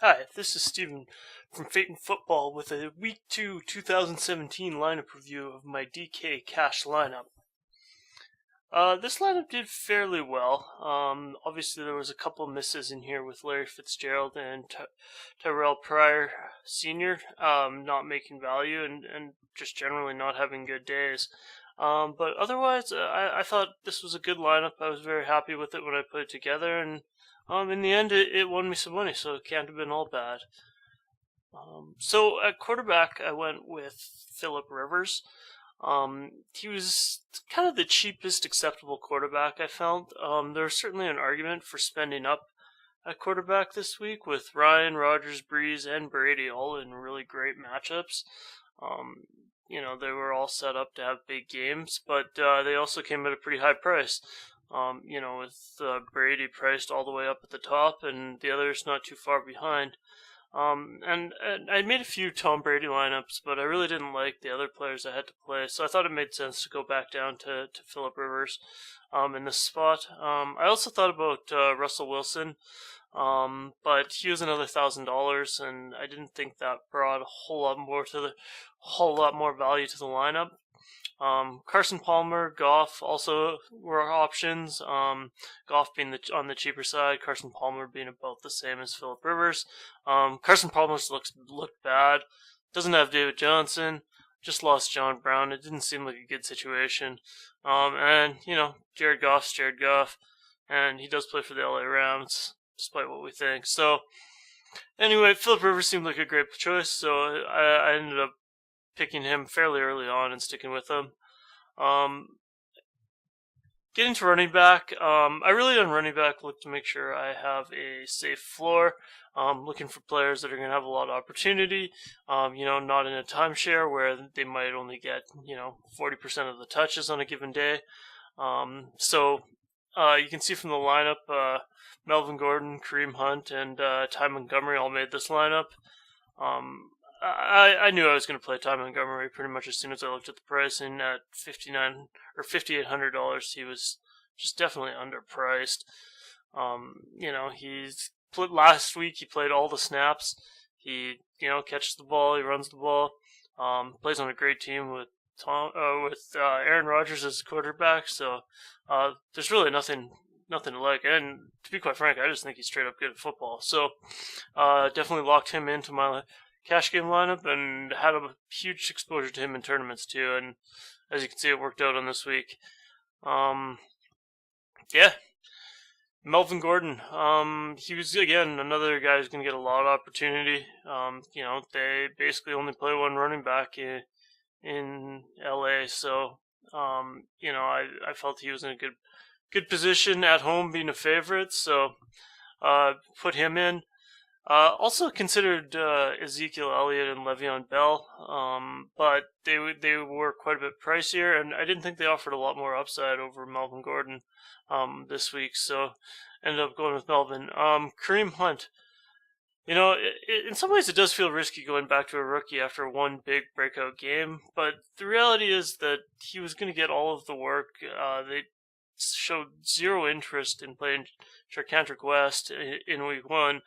Hi, this is Steven from Fate and Football with a Week 2 2017 lineup review of my DK Cash lineup. This lineup did fairly well. Obviously, there was a couple misses in here with Larry Fitzgerald and Terrelle Pryor Sr. Not making value and just generally not having good days. But otherwise, I thought this was a good lineup. I was very happy with it when I put it together, and in the end, it won me some money, so it can't have been all bad. So at quarterback, I went with Phillip Rivers. He was kind of the cheapest acceptable quarterback, I felt. There was certainly an argument for spending up at quarterback this week with Ryan, Rodgers, Breeze, and Brady all in really great matchups. They were all set up to have big games, but they also came at a pretty high price. With Brady priced all the way up at the top and the others not too far behind. And I made a few Tom Brady lineups, but I really didn't like the other players I had to play, so I thought it made sense to go back down to Phillip Rivers in this spot. I also thought about Russell Wilson, but he was another $1,000, and I didn't think that brought a whole lot more value to the lineup. Carson Palmer, Goff also were options. Goff being on the cheaper side, Carson Palmer being about the same as Phillip Rivers. Carson Palmer's looked bad. Doesn't have David Johnson. Just lost John Brown. It didn't seem like a good situation. Jared Goff's Jared Goff, and he does play for the LA Rams, despite what we think. So, anyway, Phillip Rivers seemed like a great choice, so I ended up picking him fairly early on and sticking with him. Getting to running back, I really on running back look to make sure I have a safe floor. Looking for players that are going to have a lot of opportunity. Not in a timeshare where they might only get 40% of the touches on a given day. You can see from the lineup, Melvin Gordon, Kareem Hunt, and Ty Montgomery all made this lineup. I knew I was going to play Ty Montgomery pretty much as soon as I looked at the pricing at $5,800. He was just definitely underpriced. Last week he played all the snaps. He catches the ball, he runs the ball. Plays on a great team with Aaron Rodgers as quarterback. So there's really nothing to like. And to be quite frank, I just think he's straight up good at football. So definitely locked him into my cash game lineup and had a huge exposure to him in tournaments too, and as you can see, it worked out on this week. Melvin Gordon, he was again another guy who's going to get a lot of opportunity. They basically only play one running back in LA, so I felt he was in a good position at home, being a favorite, so put him in. Also considered Ezekiel Elliott and Le'Veon Bell, but they were quite a bit pricier, and I didn't think they offered a lot more upside over Melvin Gordon this week, so ended up going with Melvin. Kareem Hunt, in some ways it does feel risky going back to a rookie after one big breakout game, but the reality is that he was going to get all of the work. They showed zero interest in playing Charcandrick West in week 1.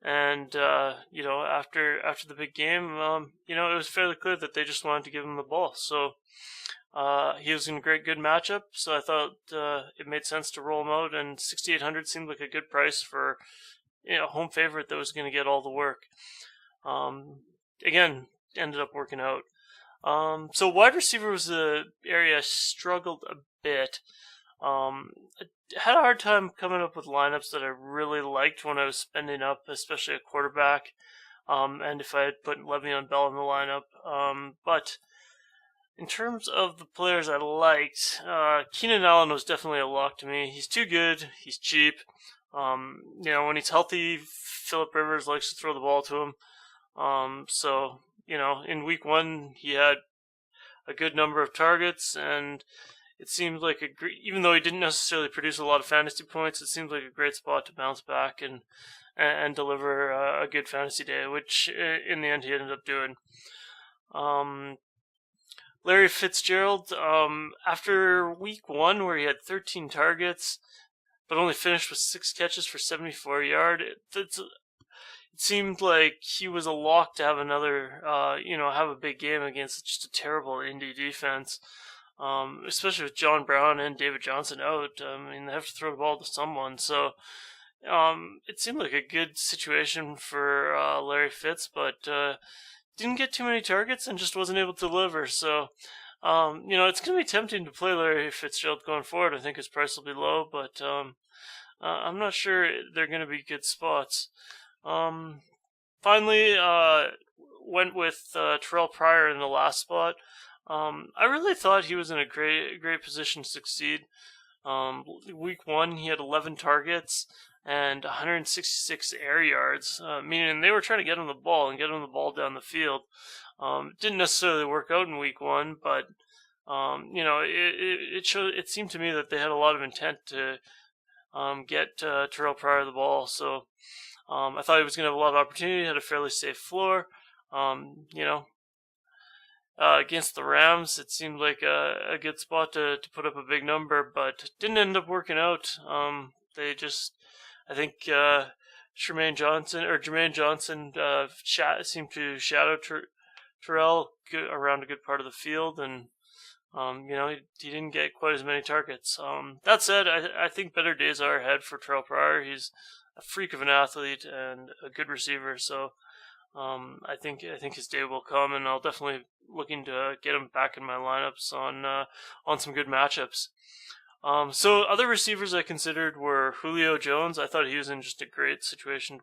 And, after the big game, it was fairly clear that they just wanted to give him the ball. So, he was in a good matchup. So I thought, it made sense to roll him out, and 6,800 seemed like a good price for, a home favorite that was going to get all the work. Again, ended up working out. So wide receiver was the area I struggled a bit. I had a hard time coming up with lineups that I really liked when I was spending up, especially a quarterback, and if I had put Le'Veon Bell in the lineup. But in terms of the players I liked, Keenan Allen was definitely a lock to me. He's too good. He's cheap. When he's healthy, Phillip Rivers likes to throw the ball to him. In week 1, he had a good number of targets, and it seemed like even though he didn't necessarily produce a lot of fantasy points, it seemed like a great spot to bounce back and deliver a good fantasy day, which in the end he ended up doing. Larry Fitzgerald, after week 1 where he had 13 targets, but only finished with 6 catches for 74 yards, it seemed like he was a lock to have another, have a big game against just a terrible Indy defense. Especially with John Brown and David Johnson out. They have to throw the ball to someone. So it seemed like a good situation for Larry Fitz, but didn't get too many targets and just wasn't able to deliver. So, it's going to be tempting to play Larry Fitzgerald going forward. I think his price will be low, but I'm not sure they're going to be good spots. Finally, went with Terrelle Pryor in the last spot. I really thought he was in a great position to succeed. Week 1, he had 11 targets and 166 air yards, meaning they were trying to get him the ball and get him the ball down the field. Didn't necessarily work out in week 1, but it seemed to me that they had a lot of intent to get Terrelle Pryor the ball. So I thought he was going to have a lot of opportunity. Had a fairly safe floor. Against the Rams, it seemed like a good spot to put up a big number, but didn't end up working out. I think Jermaine Johnson seemed to shadow Terrell around a good part of the field, and he didn't get quite as many targets. That said, I think better days are ahead for Terrelle Pryor. He's a freak of an athlete and a good receiver, so I think his day will come, and I'll definitely looking to get him back in my lineups on some good matchups. So other receivers I considered were Julio Jones. I thought he was in just a great situation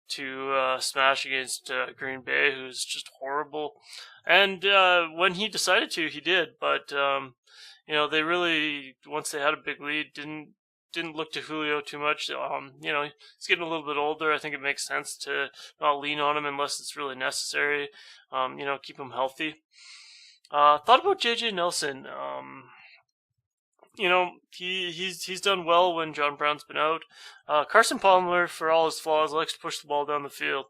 to smash against Green Bay, who's just horrible. And when he decided to, he did. But they really, once they had a big lead, didn't look to Julio too much. He's getting a little bit older. I think it makes sense to not lean on him unless it's really necessary. Keep him healthy. Thought about JJ Nelson. He's done well when John Brown's been out. Carson Palmer, for all his flaws, likes to push the ball down the field.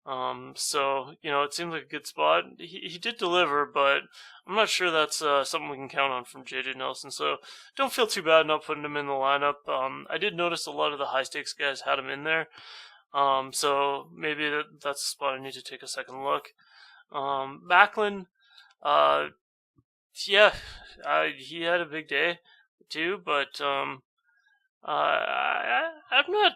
It seems like a good spot. He did deliver, but I'm not sure that's something we can count on from JJ Nelson. So don't feel too bad not putting him in the lineup. I did notice a lot of the high stakes guys had him in there. So maybe that's a spot I need to take a second look. Macklin, he had a big day too, but I'm not.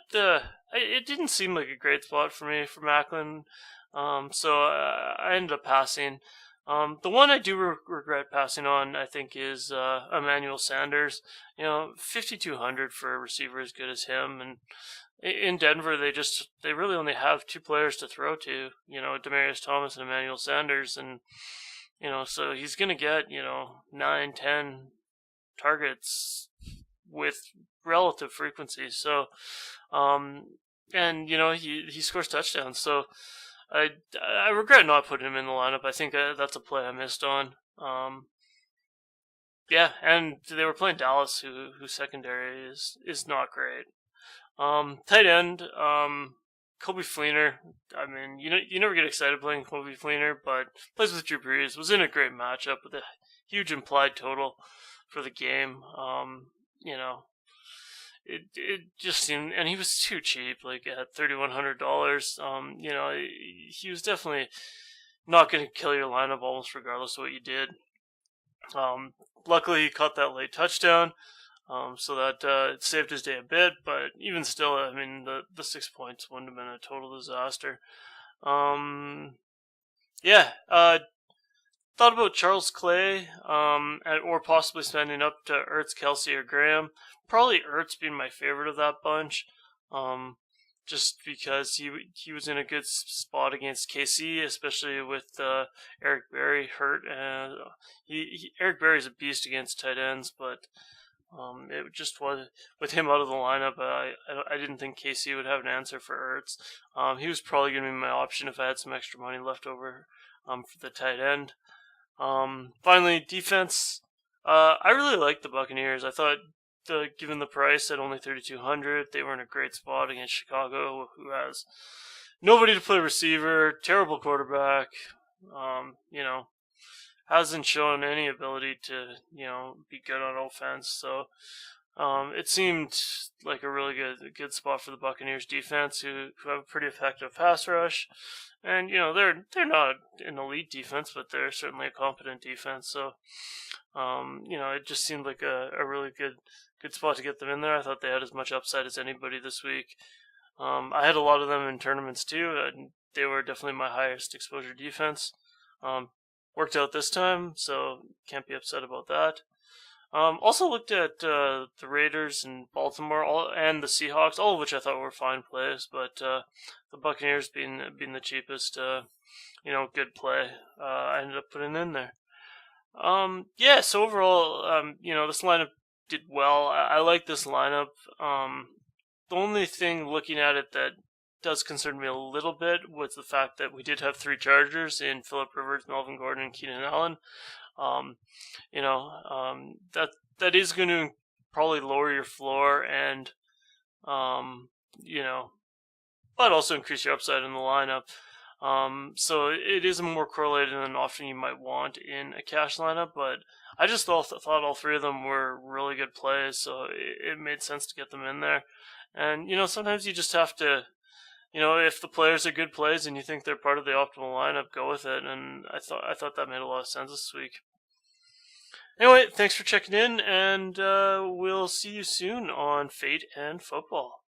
It didn't seem like a great spot for me for Macklin, so I ended up passing. The one I do regret passing on, I think, is Emmanuel Sanders. 5,200 for a receiver as good as him, and in Denver they really only have 2 players to throw to. Demaryius Thomas and Emmanuel Sanders, and so he's gonna get 9, 10 targets with relative frequency. So, he scores touchdowns. So I regret not putting him in the lineup. I think that's a play I missed on. And they were playing Dallas, whose secondary is not great. Tight end, Coby Fleener. I mean, you never get excited playing Coby Fleener, but plays with Drew Brees. Was in a great matchup with a huge implied total for the game. It just seemed, and he was too cheap, like at $3,100. He was definitely not going to kill your lineup almost regardless of what you did. Luckily, he caught that late touchdown, so that it saved his day a bit. But even still, I mean, the 6 points wouldn't have been a total disaster. Thought about Charles Clay, or possibly spending up to Ertz, Kelsey, or Graham. Probably Ertz being my favorite of that bunch, just because he was in a good spot against KC, especially with Eric Berry hurt. And Eric Berry's a beast against tight ends, but it just was with him out of the lineup. I didn't think KC would have an answer for Ertz. He was probably going to be my option if I had some extra money left over for the tight end. Finally, defense. I really liked the Buccaneers. I thought, given the price at only $3,200, they were in a great spot against Chicago, who has nobody to play receiver, terrible quarterback. Hasn't shown any ability to be good on offense. So It seemed like a really good spot for the Buccaneers defense, who have a pretty effective pass rush. And they're not an elite defense, but they're certainly a competent defense. So it just seemed like a really good spot to get them in there. I thought they had as much upside as anybody this week. I had a lot of them in tournaments too, and they were definitely my highest exposure defense. Worked out this time, so can't be upset about that. Also looked at the Raiders and Baltimore, and the Seahawks, all of which I thought were fine plays, but the Buccaneers being the cheapest, good play, I ended up putting in there. So overall, this lineup did well. I like this lineup. The only thing looking at it that does concern me a little bit was the fact that we did have 3 Chargers in Phillip Rivers, Melvin Gordon, and Keenan Allen. That is going to probably lower your floor and, but also increase your upside in the lineup. So it is more correlated than often you might want in a cash lineup, but I just thought all 3 of them were really good plays, so it made sense to get them in there. And, sometimes you just have to, if the players are good plays and you think they're part of the optimal lineup, go with it. And I thought that made a lot of sense this week. Anyway, thanks for checking in, and we'll see you soon on Fate and Football.